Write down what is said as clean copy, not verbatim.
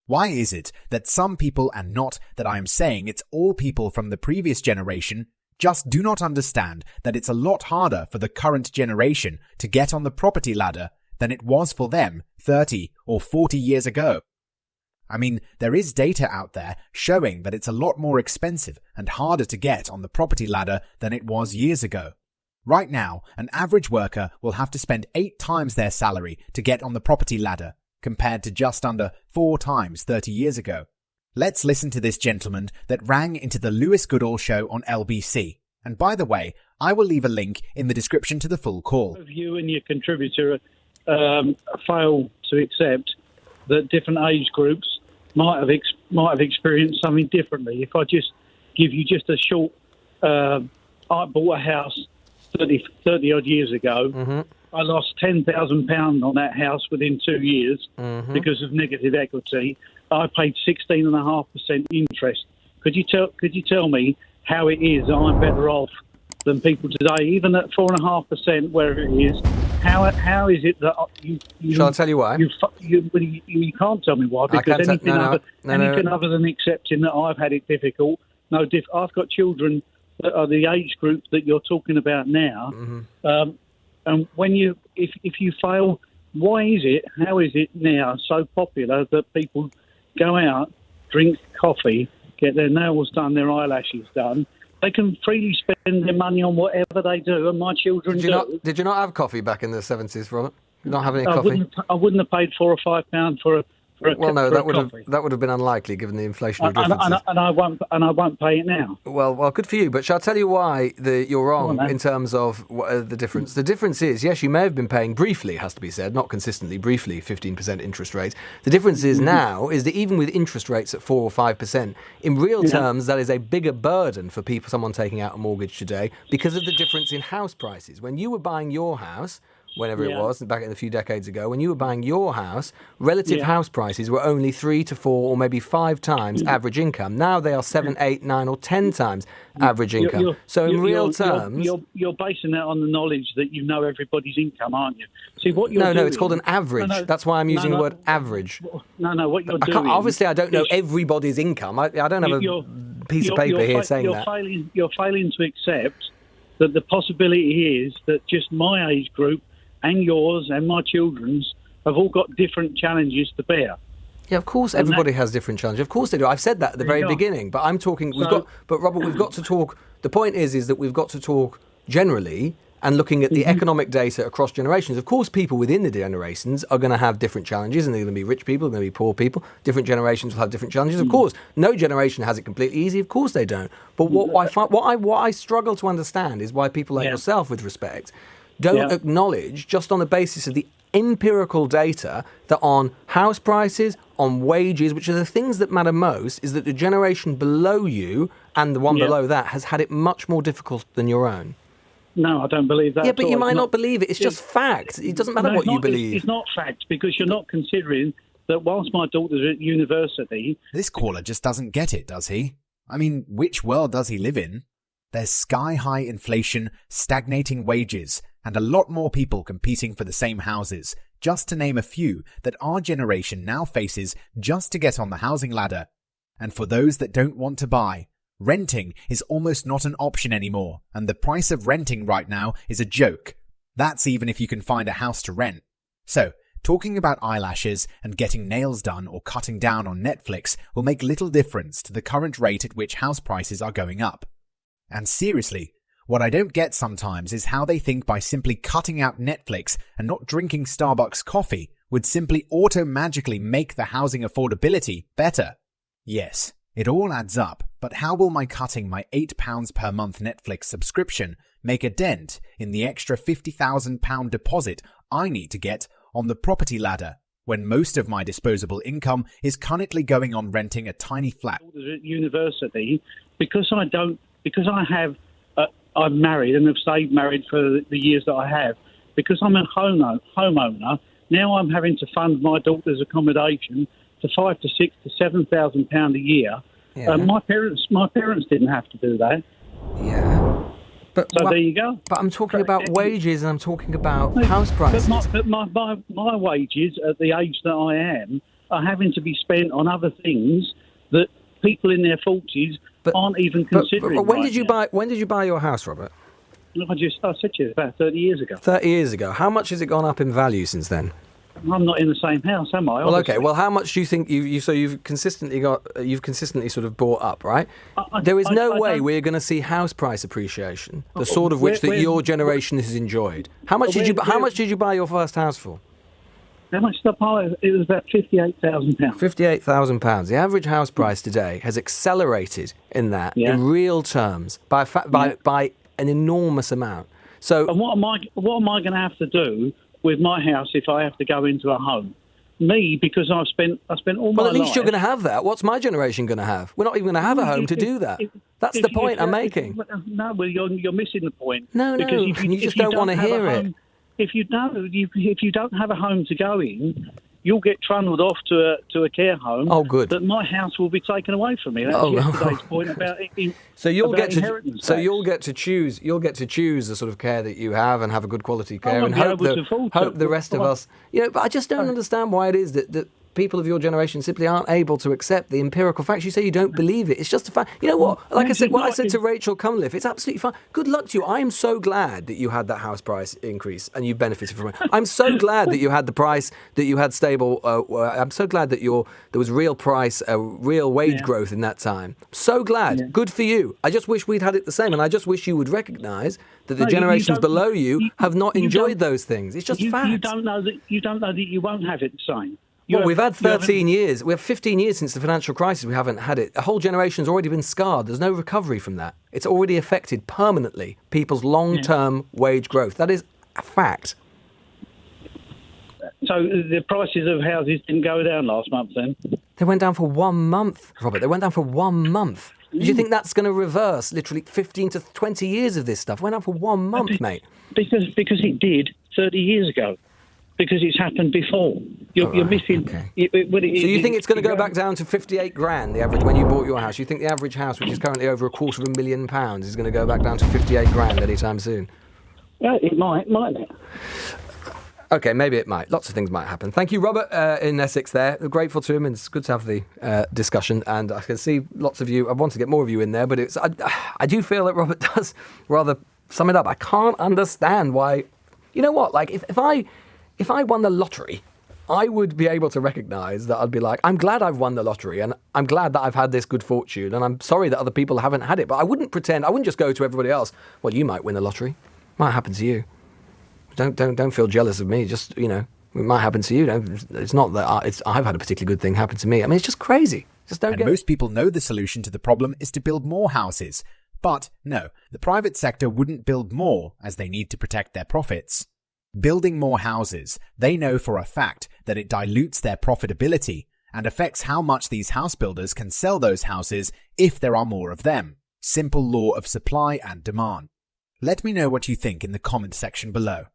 Why is it that some people, and not that I am saying it's all people from the previous generation, just do not understand that it's a lot harder for the current generation to get on the property ladder than it was for them 30 or 40 years ago? I mean, there is data out there showing that it's a lot more expensive and harder to get on the property ladder than it was years ago. Right now, an average worker will have to spend 8 times their salary to get on the property ladder, compared to just under 4 times 30 years ago. Let's listen to this gentleman that rang into the Lewis Goodall show on LBC. And by the way, I will leave a link in the description to the full call. You and your contributor fail to accept that different age groups might have experienced something differently. If I just give you just a short, I bought a house 30 odd years ago. Mm-hmm. I lost £10,000 on that house within 2 years because of negative equity. I paid 16.5% interest. Could you tell me how it is that I'm better off than people today, even at 4.5%, wherever it is? How is it that you Shall I tell you why? You can't tell me why, because anything other than accepting that I've had it difficult. I've got children that are the age group that you're talking about now. Mm-hmm. And if you fail, why is it? How is it now so popular that people go out, drink coffee, get their nails done, their eyelashes done? They can freely spend their money on whatever they do, and my children do. Did you not have coffee back in the 70s, Robert? You not have any coffee? I wouldn't have paid £4 or £5 for a that would have been unlikely given the inflationary differences. And I won't pay it now. Well, good for you. But shall I tell you why you're wrong in terms of the difference? The difference is, yes, you may have been paying briefly, has to be said, not consistently, briefly 15% interest rate. The difference is now is that even with interest rates at 4 or 5%, in real terms, that is a bigger burden for someone taking out a mortgage today because of the difference in house prices. When you were buying your house, whenever it was, back a few decades ago, when you were buying your house, relative house prices were only 3 to 4 or maybe 5 times average income. Now they are 7, 8, 9 or 10 times average income. So in real terms... You're basing that on the knowledge that you know everybody's income, aren't you? See, what you're doing... No, it's called an average. That's why I'm using the word average. No, what you're doing... Obviously, I don't know everybody's income. I don't have a piece of paper here saying that. You're failing to accept that the possibility is that just my age group and yours and my children's have all got different challenges to bear. Yeah, of course, everybody has different challenges. Of course they do. I've said that at the very beginning. But I'm talking. But Robert, we've got to talk. The point is that we've got to talk generally and looking at the economic data across generations. Of course, people within the generations are going to have different challenges, and they're going to be rich people, they're going to be poor people. Different generations will have different challenges. Of course, no generation has it completely easy. Of course, they don't. But what I struggle to understand is why people like yourself, with respect, don't acknowledge, just on the basis of the empirical data, that on house prices, on wages, which are the things that matter most, is that the generation below you and the one below that has had it much more difficult than your own. No, I don't believe that. Yeah, but you might not believe it. It's just fact. It doesn't matter what you believe. It's not fact, because you're not considering that whilst my daughter's at university... This caller just doesn't get it, does he? I mean, which world does he live in? There's sky-high inflation, stagnating wages, and a lot more people competing for the same houses, just to name a few that our generation now faces just to get on the housing ladder. And for those that don't want to buy, renting is almost not an option anymore, and the price of renting right now is a joke. That's even if you can find a house to rent. So, talking about eyelashes and getting nails done or cutting down on Netflix will make little difference to the current rate at which house prices are going up. And seriously, what I don't get sometimes is how they think by simply cutting out Netflix and not drinking Starbucks coffee would simply auto-magically make the housing affordability better. Yes, it all adds up, but how will my cutting my £8 per month Netflix subscription make a dent in the extra £50,000 deposit I need to get on the property ladder, when most of my disposable income is currently going on renting a tiny flat? At university, I'm married and have stayed married for the years that I have. Because I'm a homeowner, now I'm having to fund my daughter's accommodation to £5,000 to £6,000 to £7,000 a year. Yeah. My parents didn't have to do that. Yeah. But there you go. But I'm talking about wages, and I'm talking about house prices. But my wages at the age that I am are having to be spent on other things that people in their 40s aren't even considering. But when did you buy your house, Robert? I said to you about 30 years ago. 30 years ago. How much has it gone up in value since then? I'm not in the same house, am I? Well, okay. Well, how much do you think you've consistently sort of bought up, right? There is no way we're going to see house price appreciation, the sort of which that your generation has enjoyed. How much did you buy your first house for? How much did I buy? It was about £58,000. £58,000. The average house price today has accelerated in that, in real terms, by an enormous amount. So, and what am I going to have to do with my house if I have to go into a home? Me, because I spent all my life... Well, at least you're going to have that. What's my generation going to have? We're not even going to have a home to do that. That's the point I'm making. No, well, you're missing the point. No, you just don't want to hear it. If you don't have a home to go in, you'll get trundled off to a care home. Oh, good. That my house will be taken away from me. That's yesterday's point about it. So you'll get to choose. You'll get to choose the sort of care that you have and have a good quality care, and hope the rest of us. But I just don't understand why it is that people of your generation simply aren't able to accept the empirical facts. You say you don't believe it. It's just a fact. You know what? Like I said, what I said to Rachel Cunliffe, it's absolutely fine. Good luck to you. I am so glad that you had that house price increase and you benefited from it. I'm so glad that you had the price, that you had stable. I'm so glad that there was real price, real wage growth in that time. So glad. Yeah. Good for you. I just wish we'd had it the same, and I just wish you would recognise that the generations below you have not enjoyed those things. It's just fact. You don't know that you won't have it the same. Well, we've had 13 years. We have 15 years since the financial crisis. We haven't had it. A whole generation's already been scarred. There's no recovery from that. It's already affected permanently people's long-term wage growth. That is a fact. So the prices of houses didn't go down last month then? They went down for 1 month, Robert. They went down for 1 month. Do you think that's going to reverse literally 15 to 20 years of this stuff? It went down for 1 month, mate. Because it did 30 years ago. Because it's happened before. You're missing... Okay. So you think it's going to go back down to 58 grand, the average, when you bought your house? You think the average house, which is currently over £250,000, is going to go back down to 58 grand anytime soon? Yeah, it mightn't it? Okay, maybe it might. Lots of things might happen. Thank you, Robert, in Essex there. We're grateful to him, and it's good to have the discussion. And I can see lots of you... I want to get more of you in there, but I do feel that Robert does rather sum it up. I can't understand why... You know what? Like, if I won the lottery, I would be able to recognise that I'd be like, I'm glad I've won the lottery, and I'm glad that I've had this good fortune, and I'm sorry that other people haven't had it. But I wouldn't just go to everybody else, well, you might win the lottery. It might happen to you. Don't feel jealous of me. Just, it might happen to you. It's not that I've had a particularly good thing happen to me. I mean, it's just crazy. Just don't get it. Most people know the solution to the problem is to build more houses. But no, the private sector wouldn't build more as they need to protect their profits. Building more houses, they know for a fact that it dilutes their profitability and affects how much these house builders can sell those houses if there are more of them. Simple law of supply and demand. Let me know what you think in the comment section below.